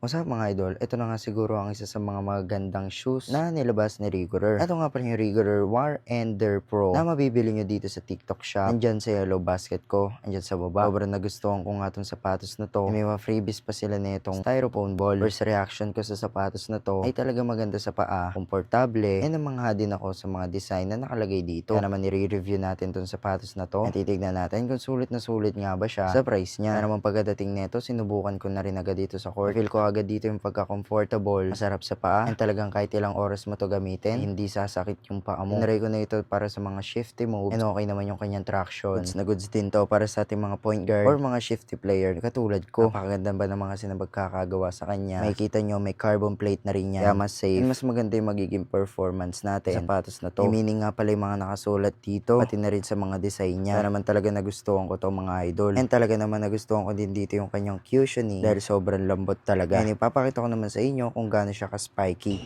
What's up mga idol? Ito na nga siguro ang isa sa mga magagandang shoes na nilabas ni Rigoreur. Ito nga pala yung Rigoreur War Ender Pro na mabibili nyo dito sa TikTok shop. Andyan sa yellow basket ko, andyan sa baba. Sobrang nagustuhan ko nga itong sapatos na to. May mga freebies pa sila na itong styrofoam ball. First reaction ko sa sapatos na to ay talaga maganda sa paa, komportable, and namangha din ako sa mga design na nakalagay dito. Kaya naman nire-review natin itong sapatos na to. At titignan natin kung sulit na sulit nga ba siya sa price niya. Kaya naman pagdating nito, sinubukan ko na rin agad dito sa court. Feel ko agad dito yung pagka-comfortable, masarap sa paa, and talagang kahit ilang oras mo to gamitin, hindi sasakit yung paa mo. Tinry ko na ito para sa mga shifty moves, and okay naman yung kanyang traction. Goods na goods din to para sa ating mga point guard or mga shifty player katulad ko. Napakaganda ba ng mga sinabagkakagawa sa kanya? Makikita nyo may carbon plate na rin yan, kaya mas safe, and mas maganda yung magiging performance natin sa sapatos na to. May meaning nga pala yung mga nakasulat dito, pati na rin sa mga design niya. Kaya naman talaga nagustuhan ko to mga idol, and talaga naman nagustuhan ko din dito yung kanyang cushioning dahil sobrang lambot talaga. And ipapakita ko naman sa inyo kung gaano siya ka-spiky.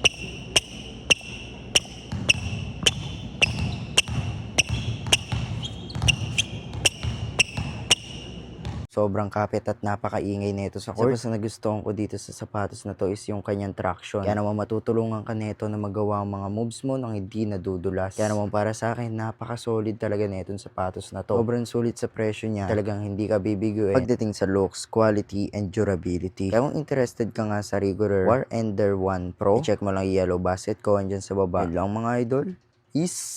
Sobrang kapit at napakaingay nito sa court. Mas nagustuhan ko dito sa sapatos na to is yung kanyang traction. Kaya naman matutulungan ka nito na magawa ang mga moves mo nang hindi nadudulas. Kaya naman para sa akin, napaka-solid talaga nitong sapatos na to. Sobrang sulit sa presyo niya. Talagang hindi ka bibiguin pagdating sa looks, quality, and durability. Kaya kung interested ka nga sa Rigoreur War Ender 1 Pro, i-check mo lang yung yellow basket ko andyan sa baba. Yun lang mga idol. Peace!